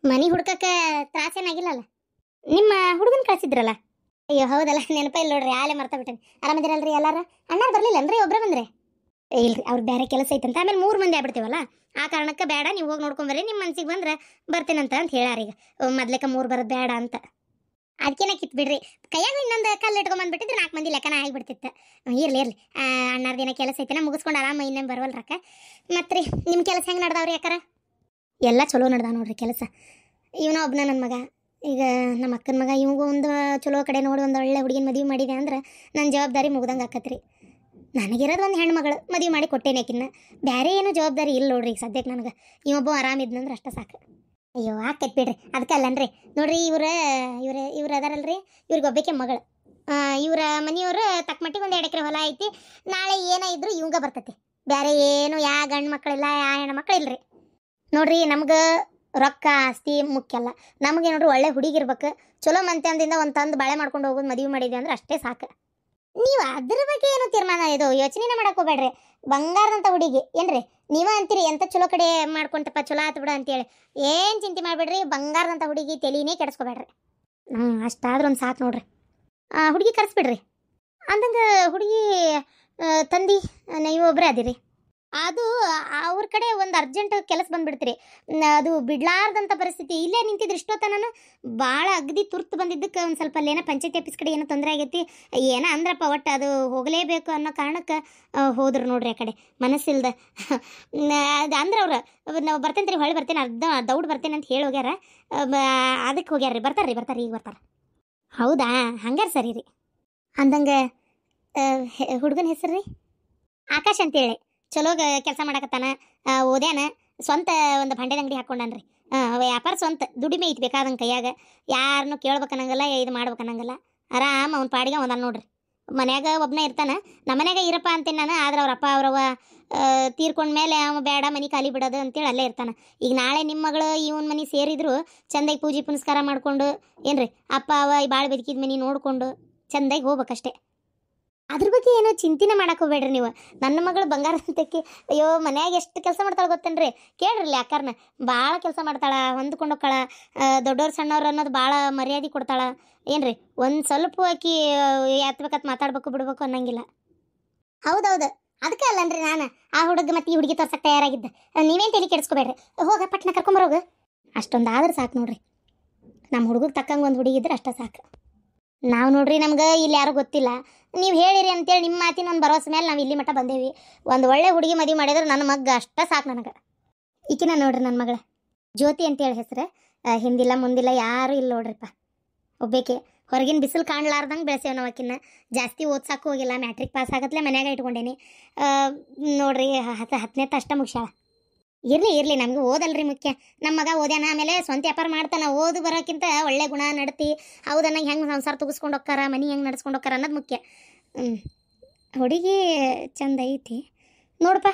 ಮನಿ ಹುಡ್ಕಕ್ಕೆ ತ್ರಾಸೇನಾಗಿಲ್ಲಲ್ಲ. ನಿಮ್ಮ ಹುಡುಗನ್ ಕಳ್ಸಿದ್ರಲ್ಲ. ಅಯ್ಯೋ ಹೌದಲ್ಲ, ನೆನಪ ಇಲ್ಲ ನೋಡ್ರಿ, ಆಲೆ ಮರ್ತಾ ಬಿಟ್ಟೇನಿ. ಆರಾಮದಿರಲ್ರಿ ಎಲ್ಲಾರ? ಅಣ್ಣಾರ್ ಬರ್ಲಿಲ್ಲನ್ರಿ? ಒಬ್ರ ಬಂದ್ರೆ? ಇಲ್ರಿ, ಅವ್ರ ಬೇರೆ ಕೆಲಸ ಐತಂತ. ಆಮೇಲೆ 3 ಮಂದಿ ಆಗ್ಬಿಡ್ತೀವಲ್ಲ, ಆ ಕಾರಣಕ್ಕೆ ಬೇಡ, ನೀವು ಹೋಗಿ ನೋಡ್ಕೊಂಬರ್ರಿ, ನಿಮ್ಮ ಮನ್ಸಿಗೆ ಬಂದ್ರೆ ಬರ್ತೇನಂತ ಅಂತ ಹೇಳಾರೀಗ. ಮೊದ್ಲೇಕ 3 ಬರೋದು ಬೇಡ ಅಂತ. ಅದಕ್ಕೇನ ಕಿತ್ ಬಿಡ್ರಿ, ಕೈಯಾಗ ಇನ್ನೊಂದು ಕಲ್ಲು ಇಟ್ಕೊಂಡ್ಬಂದ್ಬಿಟ್ಟಿದ್ರೆ 4 ಮಂದಿ ಲೆಕ್ಕನ ಆಗಿಬಿಡ್ತಿತ್ತು. ಇರ್ಲಿ ಇರ್ಲಿ, ಅಣ್ಣಾರ್ದೇನ ಕೆಲಸ ಐತೆನ ಮುಗಿಸ್ಕೊಂಡು ಆರಾಮ ಇನ್ನೇನು ಬರವಲ್ರಕ್ಕ. ಮತ್ರಿ ನಿಮ್ಮ ಕೆಲಸ ಹೆಂಗೆ ನಡ್ದಾವ್ರಿ ಯಾಕಾರ? ಎಲ್ಲ ಚಲೋ ನಡ್ದಾವ ನೋಡ್ರಿ ಕೆಲಸ. ಇವನ ಒಬ್ಬನ ನನ್ನ ಮಗ, ಈಗ ನಮ್ಮ ಅಕ್ಕನ ಮಗ, ಇವಾಗ ಒಂದು ಚಲೋ ಕಡೆ ನೋಡಿ ಒಂದು ಒಳ್ಳೆ ಹುಡುಗಿನ ಮದುವೆ ಮಾಡಿದೆ ಅಂದ್ರೆ ನನ್ನ ಜವಾಬ್ದಾರಿ ಮುಗ್ದಂಗೆ ಆಕತ್ರಿ. ನನಗಿರೋದು ಒಂದು ಹೆಣ್ಮಗಳು, ಮದುವೆ ಮಾಡಿ ಕೊಟ್ಟೇನೆ ಆಕಿನ್ನ. ಬೇರೆ ಏನು ಜವಾಬ್ದಾರಿ ಇಲ್ಲ ನೋಡ್ರಿ ಈಗ ಸದ್ಯಕ್ಕೆ ನನಗೆ. ಇವೊಬ್ಬ ಆರಾಮಿದ್ನಂದ್ರೆ ಅಷ್ಟೇ ಸಾಕು. ಅಯ್ಯೋ ಆಕೈತೆ ಬಿಡ್ರಿ, ಅದಕ್ಕಲ್ಲನ್ರಿ. ನೋಡ್ರಿ ಇವ್ರು ಅದಾರಲ್ರಿ, ಇವ್ರಿಗೆ ಒಬ್ಬಕ್ಕೆ ಮಗಳು. ಇವರ ಮನೆಯವರು ತಕ್ಕ ಮಟ್ಟಿಗೆ ಒಂದು 2 ಎಕರೆ ಹೊಲ ಐತಿ. ನಾಳೆ ಏನೇ ಇದ್ರು ಇವಂಗ ಬರ್ತೈತಿ, ಬೇರೆ ಏನು ಯಾ ಗಂಡು ಮಕ್ಕಳಿಲ್ಲ, ಯಾ ಹೆಣ್ಮಕ್ಳು ಇಲ್ರಿ. ನೋಡ್ರಿ ನಮ್ಗೆ ರೊಕ್ಕ ಆಸ್ತಿ ಮುಖ್ಯ ಅಲ್ಲ, ನಮಗೆ ನೋಡ್ರಿ ಒಳ್ಳೆ ಹುಡುಗಿರ್ಬೇಕು, ಚಲೋ ಮಂತ್ಯಂದಿಂದ ಒಂದು ತಂದು ಬಾಳೆ ಮಾಡ್ಕೊಂಡು ಹೋಗೋದು, ಮದುವೆ ಮಾಡಿದ್ವಿ ಅಂದ್ರೆ ಅಷ್ಟೇ ಸಾಕು. ನೀವು ಅದ್ರ ಬಗ್ಗೆ ಏನು ತೀರ್ಮಾನ ಇದು ಯೋಚನೆ ಮಾಡಕ್ಕೆ ಹೋಗ್ಬೇಡ್ರಿ. ಬಂಗಾರದಂಥ ಹುಡುಗಿ ಏನ್ರಿ, ನೀವ ಅಂತೀರಿ ಎಂತ ಚಲೋ ಕಡೆ ಮಾಡ್ಕೊಂತಪ್ಪ, ಚಲೋ ಆತು ಬಿಡ ಅಂತೇಳಿ. ಏನು ಚಿಂತೆ ಮಾಡಬೇಡ್ರಿ, ಬಂಗಾರದಂಥ ಹುಡುಗಿ ತಲೆನೇ ಕೆಡಿಸ್ಕೋಬೇಡ್ರಿ. ಅಷ್ಟಾದ್ರೂ ಒಂದು ಸಾಕು ನೋಡ್ರಿ. ಹುಡುಗಿ ಕರೆಸ್ಬಿಡ್ರಿ. ಅಂದಂಗೆ ಹುಡುಗಿ ತಂದಿ ನೀವು ಒಬ್ಬರೇ ಅದಿರಿ. ಅದು ಅವ್ರ ಕಡೆ ಒಂದು ಅರ್ಜೆಂಟ್ ಕೆಲಸ ಬಂದ್ಬಿಡ್ತೀರಿ, ಅದು ಬಿಡ್ಲಾರ್ದಂಥ ಪರಿಸ್ಥಿತಿ. ಇಲ್ಲೇ ನಿಂತಿದ್ರೆ ಇಷ್ಟೊತ್ತ ನಾನು ಭಾಳ ಅಗದಿ ತುರ್ತು ಬಂದಿದ್ದಕ್ಕೆ ಒಂದು ಸ್ವಲ್ಪ ಅಲ್ಲೇನೋ ಪಂಚಾಯತಿ ಆಫೀಸ್ ಕಡೆ ಏನೋ ತೊಂದರೆ ಆಗೈತಿ, ಏನೋ ಅಂದ್ರಪ್ಪ, ಒಟ್ಟು ಅದು ಹೋಗಲೇಬೇಕು ಅನ್ನೋ ಕಾರಣಕ್ಕೆ ಹೋದ್ರು ನೋಡ್ರಿ ಆ ಕಡೆ ಮನಸ್ಸಿಲ್ದ. ಅದು ಅಂದ್ರೆ ಅವ್ರು ನಾವು ಬರ್ತೇನೆ ರೀ, ಹೊಳ್ಳಿ ಬರ್ತೇನೆ, ಅರ್ಧ ದೌಡ್ ಬರ್ತೇನೆ ಅಂತ ಹೇಳಿ ಹೋಗ್ಯಾರ. ಅದಕ್ಕೆ ಹೋಗ್ಯಾರ ರೀ, ಬರ್ತಾರೆ ಈಗ ಬರ್ತಾರೆ. ಹೌದಾ, ಹಂಗಾರೆ ಸರಿ ರೀ. ಅಂದಂಗೆ ಹುಡುಗನ ಹೆಸರು ರೀ ಆಕಾಶ್ ಅಂತೇಳಿ, ಚಲೋ ಕೆಲಸ ಮಾಡಕತ್ತಾನ, ಓದ್ಯಾನ, ಸ್ವಂತ ಒಂದು ಭಂಡೆದ ಅಂಗಡಿ ಹಾಕ್ಕೊಂಡನ್ರಿ. ವ್ಯಾಪಾರ ಸ್ವಂತ, ದುಡಿಮೆ ಐತಿ ಬೇಕಾದಂಗೆ ಕೈಯಾಗ, ಯಾರನ್ನೂ ಕೇಳ್ಬೇಕನ್ನಂಗಲ್ಲ, ಇದು ಮಾಡ್ಬೇಕನ್ನಂಗಲ್ಲ, ಆರಾಮ ಅವ್ನ ಪಾಡಿಗೆ ಒಂದ ನೋಡ್ರಿ. ಮನ್ಯಾಗ ಒಬ್ಬನೇ ಇರ್ತಾನೆ, ನಮ್ಮ ಮನ್ಯಾಗ ಇರಪ್ಪ ಅಂತೇನೆ ನಾನು. ಆದ್ರೆ ಅವ್ರ ಅಪ್ಪ ಅವ್ರವ್ವ ತೀರ್ಕೊಂಡ್ಮೇಲೆ ಅವ ಬೇಡ ಮನೆ ಖಾಲಿ ಬಿಡೋದು ಅಂತೇಳಿ ಅಲ್ಲೇ ಇರ್ತಾನೆ. ಈಗ ನಾಳೆ ನಿಮ್ಮ ಮಗಳು ಇವನ ಮನೆ ಸೇರಿದ್ರು ಚಂದಾಗಿ ಪೂಜೆ ಪುನಸ್ಕಾರ ಮಾಡಿಕೊಂಡು ಏನ್ರಿ, ಅಪ್ಪ ಅವ ಭಾಳ ಬದುಕಿದ ಮನೆ ನೋಡಿಕೊಂಡು ಚಂದಾಗಿ ಹೋಗ್ಬೇಕಷ್ಟೇ. ಅದ್ರ ಬಗ್ಗೆ ಏನೋ ಚಿಂತೆನೆ ಮಾಡಕ್ಕೆ ಹೋಗ್ಬೇಡ್ರಿ ನೀವು. ನನ್ನ ಮಗಳು ಬಂಗಾರ ಅಂತಕ್ಕೆ, ಅಯ್ಯೋ ಮನ್ಯಾಗ ಎಷ್ಟು ಕೆಲಸ ಮಾಡ್ತಾಳೆ ಗೊತ್ತೇನ್ರಿ? ಕೇಳ್ರಿ ಅಕ್ಕಾರನ, ಭಾಳ ಕೆಲಸ ಮಾಡ್ತಾಳೆ, ಹೊಂದ್ಕೊಂಡೋಕ್ಕಳ, ದೊಡ್ಡವ್ರು ಸಣ್ಣವ್ರು ಅನ್ನೋದು ಭಾಳ ಮರ್ಯಾದೆ ಕೊಡ್ತಾಳೆ ಏನ್ರಿ. ಒಂದು ಸ್ವಲ್ಪ ಆಕಿ ಎತ್ತಬೇಕತ್ ಮಾತಾಡ್ಬೇಕು ಬಿಡ್ಬೇಕು ಅನ್ನಂಗಿಲ್ಲ. ಹೌದೌದು, ಅದಕ್ಕೆ ಅಲ್ಲನ್ರಿ ನಾನು ಆ ಹುಡುಗ ಮತ್ತು ಈ ಹುಡುಗಿ ತೋರ್ಸಕ್ಕೆ ತಯಾರಾಗಿದ್ದೆ. ನೀವೇನು ತಲೆ ಕೆಡಿಸ್ಕೋಬೇಡ್ರಿ, ಹೋಗ ಪಟ್ನ ಕರ್ಕೊಂಬರೋಗ. ಅಷ್ಟೊಂದಾದ್ರೆ ಸಾಕು ನೋಡ್ರಿ, ನಮ್ಮ ಹುಡುಗಗೆ ತಕ್ಕಂಗೆ ಒಂದು ಹುಡುಗಿ ಇದ್ರೆ ಅಷ್ಟೇ ಸಾಕು. ನಾವು ನೋಡ್ರಿ, ನಮ್ಗೆ ಇಲ್ಲಿ ಯಾರೂ ಗೊತ್ತಿಲ್ಲ, ನೀವು ಹೇಳಿರಿ ಅಂತೇಳಿ ನಿಮ್ಮ ಮಾತಿನ ಒಂದು ಭರವಸೆ ಮೇಲೆ ನಾವು ಇಲ್ಲಿ ಮಟ್ಟ ಬಂದೇವಿ. ಒಂದು ಒಳ್ಳೆ ಹುಡುಗಿ ಮದುವೆ ಮಾಡಿದ್ರೆ ನನ್ನ ಮಗ್ಗ ಅಷ್ಟೇ ಸಾಕು ನನಗೆ. ಈಕಿನ ನೋಡ್ರಿ ನನ್ನ ಮಗಳ ಜ್ಯೋತಿ ಅಂತೇಳಿ ಹೆಸರು. ಹಿಂದಿಲ್ಲ ಮುಂದಿಲ್ಲ ಯಾರೂ ಇಲ್ಲ ನೋಡ್ರಿಪ್ಪ, ಒಬ್ಬೇಕೆ. ಹೊರಗಿನ ಬಿಸಿಲು ಕಾಣ್ಲಾರ್ದಂಗೆ ಬೆಳೆಸೇವೆ ನಾವು ಆಕಿನ್ನ. ಜಾಸ್ತಿ ಓದ್ಸಕ್ಕೂ ಹೋಗಿಲ್ಲ, ಮ್ಯಾಟ್ರಿಕ್ ಪಾಸ್ ಆಗತ್ಲೆ ಮನ್ಯಾಗ ಇಟ್ಕೊಂಡೇನಿ. ನೋಡ್ರಿ 10ನೇ ಅಷ್ಟ ಮುಗ್ಸ್ಯಾಳ. ಇರಲಿ ನಮಗೆ ಓದಲ್ರಿ ಮುಖ್ಯ. ನಮ್ಮ ಮಗ ಓದ್ಯಾನ, ಆಮೇಲೆ ಸ್ವಂತ ವ್ಯಾಪಾರ ಮಾಡ್ತಾನೆ. ಓದು ಬರೋಕ್ಕಿಂತ ಒಳ್ಳೆ ಗುಣ ನಡತಿ, ಹೌದನ್ನ ಹೆಂಗೆ ಸಂಸಾರ ತುಗಿಸ್ಕೊಂಡು ಹೋಕ್ಕಾರ, ಮನೆ ಹೆಂಗೆ ನಡ್ಸ್ಕೊಂಡು ಹೋಕ್ಕಾರ ಅನ್ನೋದು ಮುಖ್ಯ. ಹುಡುಗಿ ಚಂದ ಐತಿ ನೋಡಪ್ಪ.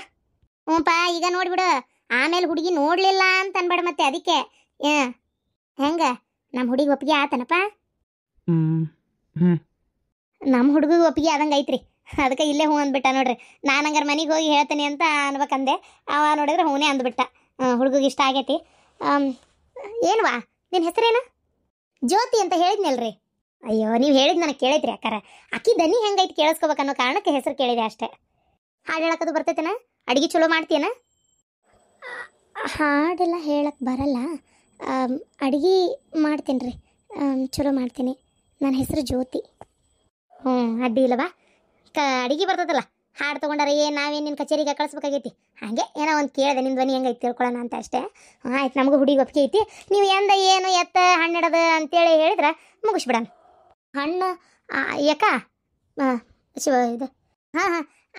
ಹ್ಞೂಪ್ಪ, ಈಗ ನೋಡ್ಬಿಡು, ಆಮೇಲೆ ಹುಡುಗಿ ನೋಡಲಿಲ್ಲ ಅಂತ ಅನ್ಬೇಡ ಮತ್ತೆ. ಅದಕ್ಕೆ ಹೆಂಗೆ ನಮ್ಮ ಹುಡುಗಿ ಒಪ್ಪಿಗೆ ಆತನಪ್ಪ? ನಮ್ಮ ಹುಡುಗಿಗೆ ಒಪ್ಪಿಗೆ ಆದಂಗೆ ಐತ್ರಿ, ಅದಕ್ಕೆ ಇಲ್ಲೇ ಹ್ಞೂ ಅಂದ್ಬಿಟ್ಟ ನೋಡ್ರಿ. ನಾನು ಹಂಗಾರೆ ಮನೆಗೆ ಹೋಗಿ ಹೇಳ್ತೀನಿ ಅಂತ ಅನ್ಬೇಕಂದೆ, ಅವ ನೋಡಿದ್ರೆ ಹೂನೇ ಅಂದ್ಬಿಟ್ಟ. ಹುಡುಗಿಗೆ ಇಷ್ಟ ಆಗೈತಿ. ಏನ್ವಾ ನಿನ್ನ ಹೆಸರೇನು? ಜ್ಯೋತಿ ಅಂತ ಹೇಳಿದ್ನಲ್ರಿ. ಅಯ್ಯೋ, ನೀವು ಹೇಳಿದ್ ನನಗೆ ಕೇಳೈತ್ರಿ ಅಕ್ಕಾರ. ಅಕ್ಕಿ ದನಿ ಹೆಂಗೈತಿ ಕೇಳಿಸ್ಕೋಬೇಕು ಅನ್ನೋ ಕಾರಣಕ್ಕೆ ಹೆಸರು ಕೇಳಿದೆ ಅಷ್ಟೇ. ಹಾಡು ಹೇಳಕ್ಕದು ಬರ್ತೈತೇನ? ಅಡುಗೆ ಚಲೋ ಮಾಡ್ತೀಯನ? ಹಾಡೆಲ್ಲ ಹೇಳಕ್ಕೆ ಬರಲ್ಲ, ಅಡುಗೆ ಮಾಡ್ತೀನಿ ರೀ, ಚಲೋ ಮಾಡ್ತೀನಿ. ನನ್ನ ಹೆಸರು ಜ್ಯೋತಿ. ಅಡ್ಡಿ ಇಲ್ಲವಾ? ಅಡುಗೆ ಬರ್ತದಲ್ಲ, ಹಾಡು ತೊಗೊಂಡಾರ ನಾವೇನು ನಿನ್ನ ಕಚೇರಿಗೆ ಕಳಿಸ್ಬೇಕಾಗೈತಿ. ಹಾಗೆ ಏನೋ ಒಂದು ಕೇಳಿದೆ, ನಿಮ್ಮ ಧ್ವನಿ ಹೆಂಗೈತಿ ತಿಳ್ಕೊಳ್ಳೋಣ ಅಂತ ಅಷ್ಟೇ. ಆಯ್ತು, ನಮಗೂ ಹುಡುಗಿ ಒಪ್ಪಿಗೆ ಐತಿ. ನೀವು ಎಂದ ಏನು ಎತ್ತ ಹಣ್ಣಿಡೋದು ಅಂತೇಳಿ ಹೇಳಿದ್ರೆ ಮುಗಿಸ್ಬಿಡೋಣ. ಹಣ್ಣು ಯಾಕ ಶಿವ ಇದು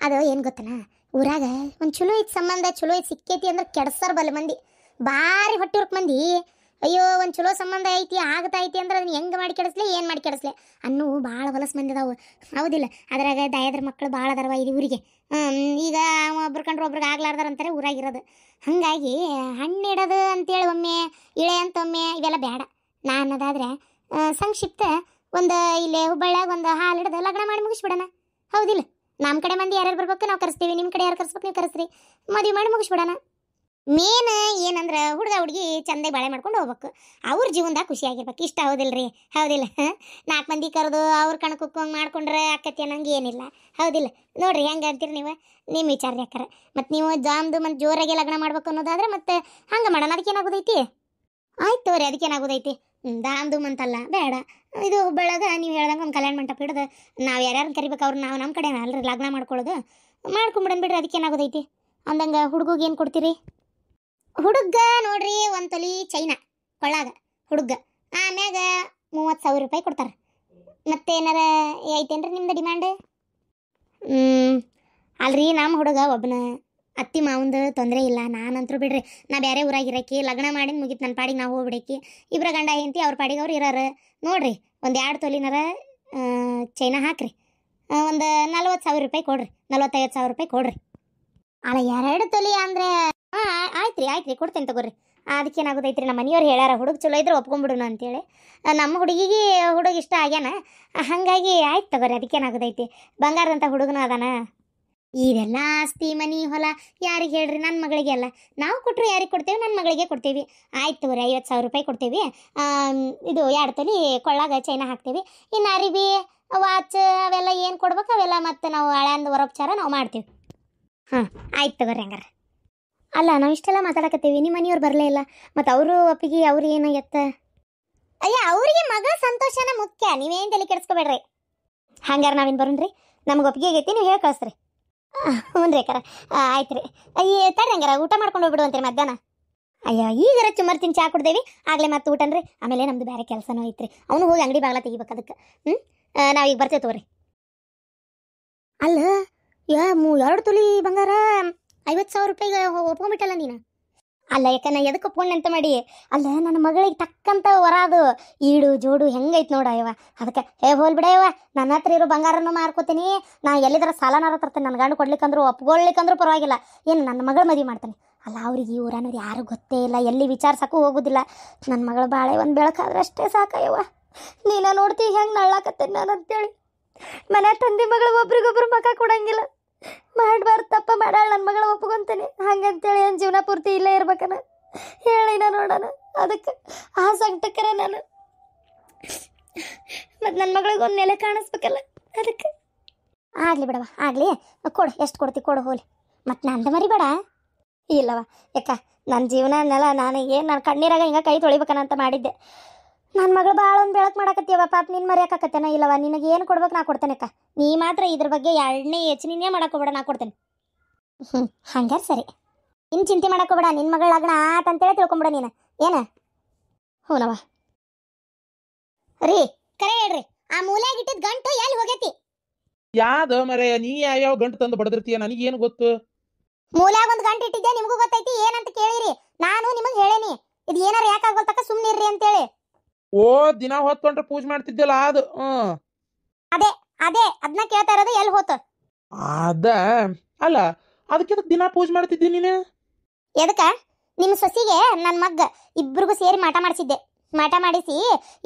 ಅದು ಏನು ಗೊತ್ತನ, ಊರಾಗ ಒಂದು ಚಲೋ ಐತಿ ಸಂಬಂಧ, ಚಲೋ ಐತಿ ಸಿಕ್ಕೈತಿ ಅಂದ್ರೆ ಕೆಡ್ಸಾರ ಬಲ್ಲ ಮಂದಿ, ಭಾರಿ ಹೊಟ್ಟಿರ್ಕ್ ಮಂದಿ. ಅಯ್ಯೋ, ಒಂದು ಚಲೋ ಸಂಬಂಧ ಐತಿ ಆಗ್ತೈತಿ ಅಂದ್ರೆ ಅದನ್ನ ಹೆಂಗೆ ಮಾಡಿ ಕೆಡಿಸ್ಲಿ, ಏನು ಮಾಡಿ ಕೆಡಿಸ್ಲಿ ಅನ್ನೂ ಭಾಳ ಹೊಲಸು ಮಂದಿ ಅದಾವು, ಹೌದಿಲ್ಲ? ಅದ್ರಾಗ ದಯದ್ರ ಮಕ್ಕಳು ಭಾಳ ಅದಾವ ಇದು ಊರಿಗೆ. ಈಗ ಒಬ್ರು ಕಂಡ್ರೆ ಒಬ್ರಿಗೆ ಆಗ್ಲಾರ್ದಾರ ಅಂತಾರೆ ಊರಾಗಿರೋದು. ಹಾಗಾಗಿ ಹಣ್ಣಿಡೋದು ಅಂತೇಳಿ ಒಮ್ಮೆ ಇಳೆ ಅಂತ ಒಮ್ಮೆ ಇವೆಲ್ಲ ಬೇಡ. ನಾನು ಅದಾದರೆ ಸಂಕ್ಷಿಪ್ತ ಒಂದು ಇಲ್ಲೇ ಹುಬ್ಬಳ್ಳಿಯಾಗ ಒಂದು ಹಾಲು ಹಿಡ್ದು ಲಗ್ನ ಮಾಡಿ ಮುಗಿಸ್ಬಿಡೋಣ, ಹೌದಿಲ್ಲ? ನಮ್ಮ ಕಡೆ ಮಂದಿ ಯಾರ್ಯಾರು ಬರ್ಬೇಕು ನಾವು ಕರೆಸ್ತೀವಿ, ನಿಮ್ಮ ಕಡೆ ಯಾರು ಕರೆಸ್ಬೇಕು ನೀವು ಕರೆಸ್ರಿ, ಮದುವೆ ಮಾಡಿ ಮುಗಿಸ್ಬಿಡೋಣ. ಮೇನ್ ಏನಂದ್ರೆ ಹುಡುಗ ಹುಡುಗಿ ಚಂದ ಬಾಳೆ ಮಾಡ್ಕೊಂಡು ಹೋಗ್ಬೇಕು, ಅವ್ರ ಜೀವನದಾಗ ಖುಷಿಯಾಗಿರ್ಬೇಕು. ಇಷ್ಟ ಹೌದಿಲ್ರಿ? ಹೌದಿಲ್ಲ? ನಾಲ್ಕು ಮಂದಿ ಕರೆದು ಅವ್ರ ಕಣಕ್ಕೆ ಮಾಡ್ಕೊಂಡ್ರೆ ಅಕ್ಕತಿ ಅನ್ನಂಗೆ ಏನಿಲ್ಲ, ಹೌದಿಲ್ಲ? ನೋಡ್ರಿ ಹೆಂಗೆ ಅಂತೀರಿ ನೀವು, ನಿಮ್ಮ ವಿಚಾರ ಯಾಕಾರ. ಮತ್ತು ನೀವು ಜಾಮ್ದು ಮತ್ತು ಜೋರಾಗಿ ಲಗ್ನ ಮಾಡ್ಬೇಕು ಅನ್ನೋದಾದ್ರೆ ಮತ್ತೆ ಹಂಗೆ ಮಾಡೋಣ. ಅದಕ್ಕೇನಾಗೋದೈತಿ? ಆಯ್ತು ತೋರಿ, ಅದಕ್ಕೇನಾಗೋದೈತಿ? ದಾಮ್ದು ಅಂತಲ್ಲ ಬೇಡ. ಇದು ಬೆಳಗ್ಗೆ ನೀವು ಹೇಳ್ದಂಗೆ ಒಂದು ಕಲ್ಯಾಣ ಮಂಟಪ ಹಿಡ್ದು ನಾವು ಯಾರ್ಯಾರನ್ನ ಕರಿಬೇಕು ಅವ್ರು ನಾವು ನಮ್ಮ ಕಡೆ ಅಲ್ರಿ ಲಗ್ನ ಮಾಡ್ಕೊಳ್ಳೋದು, ಮಾಡ್ಕೊಂಬಿಡನ್ ಬಿಡ್ರಿ. ಅದಕ್ಕೇನಾಗೋದೈತಿ? ಅಂದಂಗೆ ಹುಡುಗಿಗೆ ಏನು ಕೊಡ್ತೀರಿ? ಹುಡುಗ ನೋಡ್ರಿ, ಒಂದು ತೊಲಿ ಚೈನಾ ಕೊಳ್ಳಾಗ ಹುಡುಗ, ಆಮ್ಯಾಗ 30,000 ರೂಪಾಯಿ ಕೊಡ್ತಾರೆ. ಮತ್ತೇನಾರ ಐತೇನ್ರಿ ನಿಮ್ದು ಡಿಮ್ಯಾಂಡ್? ಅಲ್ರಿ ನಮ್ಮ ಹುಡುಗ ಒಬ್ಬನ ಅತ್ತಿ ಮಾವಂದು ತೊಂದರೆ ಇಲ್ಲ, ನಾನಂತರೂ ಬಿಡ್ರಿ. ನಾ ಬೇರೆ ಊರಾಗಿರಕ್ಕೆ ಲಗ್ನ ಮಾಡಿನ ಮುಗಿತು, ನನ್ನ ಪಾಡಿಗೆ ನಾವು ಹೋಗ್ಬಿಡಕ್ಕೆ. ಇಬ್ಬರ ಗಂಡ ಹೆಂಡತಿ ಅವ್ರ ಪಾಡಿಗೆ ಅವ್ರು ಇರೋರು. ನೋಡ್ರಿ ಒಂದು 2 ತೊಲಿನಾರ ಚೈನಾ ಹಾಕ್ರಿ, ಒಂದು 40,000 ರೂಪಾಯಿ ಕೊಡ್ರಿ, 45,000 ರೂಪಾಯಿ ಕೊಡ್ರಿ. ಅಲ್ಲ 2 ತೊಲಿ ಅಂದರೆ ಆಯ್ತು ರೀ ಕೊಡ್ತೇನೆ ತಗೋರಿ. ಅದಕ್ಕೇನಾಗೋದೈತ್ರಿ, ನಮ್ಮ ಮನೆಯವ್ರು ಹೇಳ್ಯಾರ ಹುಡುಗ ಚಲೋ ಇದ್ರೆ ಒಪ್ಕೊಂಡ್ಬಿಡೋಣ ಅಂತೇಳಿ. ನಮ್ಮ ಹುಡುಗಿಗೆ ಹುಡುಗ ಇಷ್ಟ ಆಗ್ಯಾನ, ಹಾಗಾಗಿ ಆಯ್ತು ತಗೋರಿ. ಅದಕ್ಕೇನಾಗೋದೈತಿ, ಬಂಗಾರದಂಥ ಹುಡುಗನ ಅದಾನ. ಇದೆಲ್ಲ ಆಸ್ತಿ ಮನಿ ಹೊಲ ಯಾರಿಗೆ ಹೇಳ್ರಿ? ನನ್ನ ಮಗಳಿಗೆ ಅಲ್ಲ, ನಾವು ಕೊಟ್ಟರು ಯಾರಿಗೆ ಕೊಡ್ತೇವೆ? ನನ್ನ ಮಗಳಿಗೆ ಕೊಡ್ತೇವೆ. ಆಯ್ತು ತಗೋರಿ, 50,000 ರೂಪಾಯಿ ಕೊಡ್ತೇವೆ. ಇದು 2 ತೊಲಿ ಕೊಳ್ಳಾಗ ಚೈನಾ ಹಾಕ್ತೇವೆ. ಇನ್ನು ಅರಿಬಿ ವಾಚ್ ಅವೆಲ್ಲ ಏನು ಕೊಡ್ಬೇಕು ಅವೆಲ್ಲ ಮತ್ತೆ ನಾವು ಹಳೆಯಂದು ವರೋಪಚಾರ ನಾವು ಮಾಡ್ತೀವಿ. ಹಾಂ ಆಯ್ತು ತಗೋರಿ ಹಂಗಾರೆ. ಅಲ್ಲ ನಾವು ಇಷ್ಟೆಲ್ಲ ಮಾತಾಡಕತ್ತೀವಿ, ನಿಮ್ಮ ಮನೆಯವ್ರು ಬರಲೇ ಇಲ್ಲ, ಮತ್ತು ಅವರು ಒಪ್ಪಿಗೆ ಅವ್ರು ಏನು ಎತ್ತ? ಅಯ್ಯ ಅವ್ರಿಗೆ ಮಗಳ ಸಂತೋಷನ ಮುಖ್ಯ, ನೀವೇನು ತಲೆ ಕೆಡಿಸ್ಕೊಬೇಡ್ರಿ. ಹಂಗಾರೆ ನಾವೇನು ಬರೋಣ್ರಿ, ನಮ್ಗೆ ಒಪ್ಪಿಗೆ ಆಗೈತಿ, ನೀವು ಹೇಳಿ ಕಳಿಸ್ರಿ. ಹ್ಞೂ ರೀ ಅಕ್ಕಾರ, ಆಯ್ತು ರೀ. ಅಯ್ಯ ತಡ್ರಿ ಹಂಗಾರ ಊಟ ಮಾಡ್ಕೊಂಡು ಹೋಗ್ಬಿಡುವಂತ್ರಿ ಮಧ್ಯಾಹ್ನ. ಅಯ್ಯೋ ಈಗಾರ ಚುಮ್ಮರ್ತೀನಿ ಚಾ ಕುಡ್ದೇವಿ ಆಗಲೇ ಮತ್ತೆ ಊಟನ್ರಿ. ಆಮೇಲೆ ನಮ್ದು ಬೇರೆ ಕೆಲಸನೂ ಐತ್ರಿ, ಅವನು ಹೋಗಿ ಅಂಗಡಿ ಬಾಗ್ಲ ತೆಗಿಬೇಕು. ಅದಕ್ಕೆ ನಾವೀಗ ಬರ್ತೇವೆ ತಗೋರಿ. ಅಲ್ಲ 2 ತೊಲಿ ಬಂಗಾರ 50,000 ರೂಪಾಯಿಗೆ ಒಪ್ಕೊಂಡ್ಬಿಟ್ಟಲ್ಲ ನೀನು. ಅಲ್ಲ ಯಾಕ ನಾ ಎದಕ್ಕೆ ಒಪ್ಕೊಂಡೆ ಅಂತ ಮಾಡಿ? ಅಲ್ಲ ನನ್ನ ಮಗಳಿಗೆ ತಕ್ಕಂತ ವರ ಅದು, ಈಡು ಜೋಡು ಹೆಂಗೈತೆ ನೋಡ ಅಯ್ಯವ. ಅದಕ್ಕೆ ಹೋಲ್ ಬಿಡಯ್ಯವ, ನನ್ನ ಹತ್ರ ಇರೋ ಬಂಗಾರನ್ನು ಮಾರ್ಕೋತೀನಿ, ನಾ ಎಲ್ಲಿದ್ರ ಸಾಲನಾರ ತರ್ತೇನೆ. ನನ್ನ ಗಂಡು ಕೊಡ್ಲಿಕ್ಕಂದ್ರೂ ಒಪ್ಕೊಳ್ಳಿಕ್ಕಂದ್ರೂ ಪರವಾಗಿಲ್ಲ, ಏನು ನನ್ನ ಮಗಳ ಮದುವೆ ಮಾಡ್ತಾನೆ. ಅಲ್ಲ ಅವ್ರಿಗೆ ಈ ಊರನವ್ರು ಯಾರು ಗೊತ್ತೇ ಇಲ್ಲ, ಎಲ್ಲಿ ವಿಚಾರಿಸಕ್ಕೂ ಹೋಗೋದಿಲ್ಲ. ನನ್ನ ಮಗಳು ಬಾಳೆ ಒಂದು ಬೆಳಕಾದ್ರೆ ಅಷ್ಟೇ ಸಾಕಯ್ಯವ. ನೀನ ನೋಡ್ತೀವಿ ಹೆಂಗೆ ನಳ್ಳಾಕತ್ತೇನೆ ನಾನು ಅಂತೇಳಿ. ಮನೆ ತಂದೆ ಮಗಳು ಒಬ್ರಿಗೊಬ್ರು ಮಕ ಕೊಡಂಗಿಲ್ಲ. ಮಾಡಬಾರ್ದು ತಪ್ಪ ಮಾಡಾಳ ನನ್ನ ಮಗಳ ಒಪ್ಕೊಂತೇನೆ, ಹಂಗಂತೇಳಿ ಏನು ಜೀವನ ಪೂರ್ತಿ ಇಲ್ಲೇ ಇರ್ಬೇಕನ ಹೇಳಿನ ನೋಡೋಣ. ಅದಕ್ಕೆ ಆ ಸಂಕಟಕರ ನಾನು ಮತ್ತು ನನ್ನ ಮಗಳಿಗೆ ಒಂದು ನೆಲೆ ಕಾಣಿಸ್ಬೇಕಲ್ಲ. ಅದಕ್ಕೆ ಆಗಲಿ ಬಿಡವ, ಆಗಲಿ ಕೊಡು, ಎಷ್ಟು ಕೊಡ್ತಿ ಕೊಡು ಹೋಲಿ. ಮತ್ತು ನಂದು ಮರಿಬೇಡ. ಇಲ್ಲವ ಯಾಕ ನನ್ನ ಜೀವನನೆಲ್ಲ ನಾನು ಕಣ್ಣೀರಾಗ ಹಿಂಗೆ ಕೈ ತೊಳಿಬೇಕನಂತ ಮಾಡಿದ್ದೆ. ನನ್ನ ಮಗಳು ಭಾಳ ಒಂದು ಬೆಳಕು ಮಾಡಕತ್ತೀವ ಪಾಪ, ನಿನ್ನ ಮರ್ಯಾಕತ್ತೇನ? ಇಲ್ಲವ ನಿನಗೆ ಏನು ಕೊಡ್ಬೇಕು ನಾ ಕೊಡ್ತೇನೆ ಅಕ್ಕ, ನೀ ಮಾತ್ರ ಇದ್ರ ಬಗ್ಗೆ ಎರಡನೇ ಯೋಚನೆನೇ ಮಾಡಕ್ಕೋಬೇಡ, ನಾ ಕೊಡ್ತೇನೆ. ಹಂಗಾರೆ ಸರಿ, ಇನ್ನು ಚಿಂತೆ ಮಾಡಕ್ಕೋಬೇಡ, ನಿನ್ನ ಮಗಳ ಲಗ್ನ ಆತಂತೇಳಿ ತಿಳ್ಕೊಂಬಿಡ ನೀನು ಏನ. ಹ್ಞೂನವ ರೀ, ಕರೆ ಹೇಳ್ರಿ, ಆ ಮೂಲ್ಯಾಗ ಇಟ್ಟಿದ್ ಗಂಟು ಎಲ್ಲಿ ಹೋಗೈತಿ? ಯಾವ್ದು ಮರೆ ನೀ ಯಾವ ಗಂಟು ತಂದು ಬಡದಿರ್ತೀಯ, ನನಗೇನು ಗೊತ್ತು? ಮೂಲ್ಯಾಗ ಒಂದು ಗಂಟು ಇಟ್ಟಿದ್ದೆ, ನಿಮಗೂ ಗೊತ್ತೈತಿ ಏನಂತ ಕೇಳಿರಿ. ನಾನು ನಿಮಗೆ ಹೇಳೇನಿ ಇದು ಏನಾರ ಯಾಕಾಗೋತಕ್ಕ ಸುಮ್ಮನಿರ್ರಿ ಅಂತೇಳಿ. ಓ ದಿನ ಹೊತ್ಕೊಂಡ್ರೆ ಪೂಜೆ ಮಾಡ್ತಿದ್ದಲ್ಲ ಅದು. ಅದೇ ಅದನ್ನ ಕೇಳ್ತಾ ಇರೋದು, ಎಲ್ಲಿ ಹೋತು? ಅದ ಅಲ್ಲ, ಅದಕ್ಕೆ ದಿನ ಪೂಜೆ ಮಾಡ್ತಿದ್ದಿ ನೀನು? ಎದಕ್ಕ? ನಿಮ್ಮ ಸೊಸಿಗೆ ನನ್ನ ಮಗ್ಗ ಇಬ್ರಿಗೂ ಸೇರಿ ಮಾಟ ಮಾಡಿಸಿದ್ದೆ. ಮಾಟ ಮಾಡಿಸಿ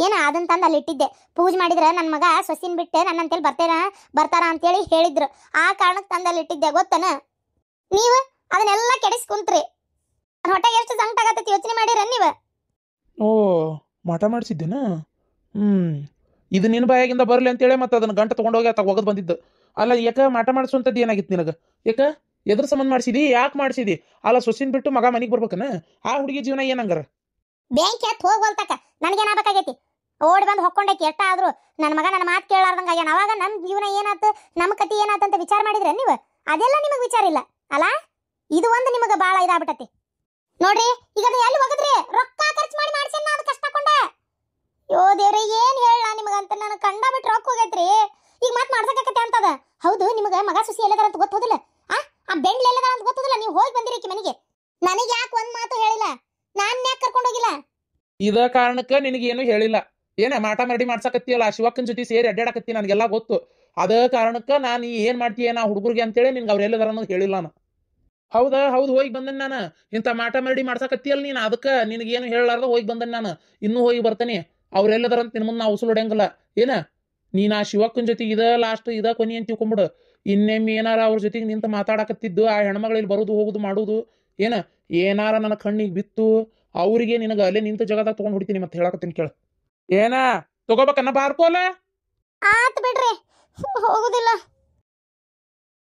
ಏನ ಅದನ್ನ ತಂದು ಅಲ್ಲಿ ಇಟ್ಟಿದ್ದೆ. ಪೂಜೆ ಮಾಡಿದ್ರೆ ನನ್ನ ಮಗ ಸೊಸಿನ ಬಿಟ್ಟು ನನ್ನಂತೇಳಿ ಬರ್ತಾರ ಅಂತೇಳಿ ಹೇಳಿದ್ರು. ಆ ಕಾರಣಕ್ಕೆ ತಂದಲ್ಲಿ ಇಟ್ಟಿದ್ದೆ, ಗೊತ್ತನ? ನೀವು ಅದನ್ನೆಲ್ಲ ಕೆಡಿಸ್ಕೊಂತ್ರಿ. ಹೊಟ್ಟೆಗೆ ಎಷ್ಟು ಸಂಕಟ ಆಗತ್ತೈತಿ ಯೋಚನೆ ಮಾಡಿರ ನೀವು? ಓ ಮಾಟ ಮಾಡಿಸಿದ್ದೇನ? ಇದು ನಿನ್ನ ಬಾಯಾಗಿಂದ ಬರಲಿ ಅಂತೇಳಿ ಮತ್ತೆ ಅದನ್ನ ಗಂಟು ತೊಗೊಂಡೋಗಿ ಒಗದು ಬಂದಿದ್ದು. ಅಲ್ಲ ಯಾಕೆ ಮಾಟ ಮಾಡಿಸುವಂಥದ್ದು ಏನಾಗಿತ್ತು ನಿನಗೆ? ಯಾಕ ಎದ್ರ ಸಂಬಂಧ ಮಾಡಿಸಿದಿ? ಯಾಕೆ ಮಾಡಿಸಿದಿ? ಅಲ್ಲ ಸೊಸಿನ ಬಿಟ್ಟು ಮಗ ಮನೆಗೆ ಬರ್ಬೇಕನ? ಆ ಹುಡುಗಿ ಜೀವನ ಏನಂಗಾರ? ಬ್ಯಾಂಕ್ ಎತ್ ಹೋಗೋಲ್ತಕ್ಕ ನನಗೇನಾಗಬೇಕಾಗೈತಿ? ಓಡಿ ಬಂದು ಹೊಕ್ಕೊಂಡೈತಿ ಎಷ್ಟಾದ್ರೂ. ನನ್ನ ಮಗ ನನ್ನ ಮಾತು ಕೇಳಾರ್ದಂಗ ಆಗ್ಯಾನ. ಅವಾಗ ನನ್ನ ಜೀವನ ಏನಾಯ್ತು, ನಮ್ಮ ಕತಿ ಏನಾಯ್ತು ಅಂತ ವಿಚಾರ ಮಾಡಿದ್ರೆ ನೀವು? ಅದೆಲ್ಲ ನಿಮಗೆ ವಿಚಾರ ಇಲ್ಲ ಅಲ್ಲ? ಇದು ಒಂದು ನಿಮಗೆ ಭಾಳ ಇದಾಗ್ಬಿಟ್ಟತಿ ನೋಡ್ರಿ. ಈಗ ಅದು ಎಲ್ಲಿ ಹೋಗದ್ರಿ? ರೊಕ್ಕ ಖರ್ಚು ಮಾಡಿ ಮಾಡ್ಸೇನ ನಾನು ಕಷ್ಟಕೊಂಡೆ. ಯೋ ದೇವ್ರೆ ಏನ್ ಹೇಳ ನಿಮಗಂತ, ನಾನು ಕಂಡ ಬಿಟ್ಟು ರೊಕ್ಕ ಹೋಗೈತ್ರಿ. ಈಗ ಮತ್ತೆ ಮಾಡ್ಸಕತ್ತೆ ಅಂತದ. ಹೌದು, ನಿಮಗೆ ಮಗ ಸುಸಿ ಎಲ್ಲದಾರ ಅಂತ ಗೊತ್ತೋದಿಲ್ಲ? ಆ ಬೆಂಡ್ಲ ಎಲ್ಲದಾರ ಅಂತ ಗೊತ್ತೋದಿಲ್ಲ? ನೀವು ಹೋಗಿ ಬಂದಿರಿ ಮನೆಗೆ, ನನಗೆ ಯಾಕೆ ಒಂದ್ ಮಾತು ಹೇಳಿಲ್ಲ? ನಾನ್ ಯಾಕೆ ಕರ್ಕೊಂಡು ಹೋಗಿಲ್ಲ? ಇದ ಕಾರಣಕ್ಕೆ ನಿನಗೇನು ಹೇಳಿಲ್ಲ ಏನ? ಮಾಟ ಮರಡಿ ಮಾಡ್ಸಕತ್ತಿಯಲ್ಲ ಶಿವಕ್ಕನ ಜೊತೆ ಸೇರಿ ಅಡ್ಡಾಡಕತ್ತಿ, ನನಗೆಲ್ಲ ಗೊತ್ತು. ಅದ ಕಾರಣಕ್ಕೆ ನಾನು ಏನ್ ಮಾಡ್ತೀಯ ನಾ ಹುಡುಗರಿಗೆ ಅಂತೇಳಿ ನಿನ್ಗೆ ಅವ್ರು ಎಲ್ಲದಾರ ಅನ್ನೋದು ಹೇಳಿಲ್ಲ ನಾನು. ಹೌದಾ? ಹೌದು, ಹೋಗಿ ಬಂದನ್ ನಾನು. ಇಂಥ ಮಾಟ ಮರಡಿ ಮಾಡ್ಸಕತ್ತಿಯಲ್ಲ ನೀನು, ಅದಕ್ಕೆ ನಿನಗೇನು ಹೇಳಲಾರ್ದ ಹೋಗಿ ಬಂದನ್ ನಾನು. ಇನ್ನೂ ಹೋಗಿ ಬರ್ತಾನೆ. ಅವ್ರೆಲ್ಲದಾರ ಅಂತ ನಿನ್ ಮುಂದೆ ನಾ ಉಸುಲು ಹೊಡೆಯಂಗಿಲ್ಲ ಏನ? ನೀನು ಆ ಶಿವಕ್ಕನ ಜೊತೆಗೆ ಇದ ಲಾಸ್ಟ್ ಇದ ಕೊನಿ ಅಂತ ತಿಳ್ಕೊಂಬಿಡು. ಇನ್ನೇಮ್ ಏನಾರ ಅವ್ರ ಜೊತೆಗೆ ನಿಂತ ಮಾತಾಡಕತ್ತಿದ್ದು, ಆ ಹೆಣ್ಮಗಳಲ್ಲಿ ಬರೋದು ಹೋಗುದು ಮಾಡೋದು ಏನ ಏನಾರ ನನ್ನ ಕಣ್ಣಿಗೆ ಬಿತ್ತು ಅವ್ರಿಗೆ ನಿನಗ ಅಲ್ಲೇ ನಿಂತ ಜಗದಾಗ ತಗೊಂಡ್ ಹೊಡಿತೀನಿ ಮತ್ತೆ ಹೇಳಕತ್ತೀನಿ ಕೇಳ. ಏನ ತಗೋಬೇಕನ್ನ ಬಾರ್ಕೋಲ. ಆತ್ ಬಿಡ್ರಿ ಹೋಗುದಿಲ್ಲ.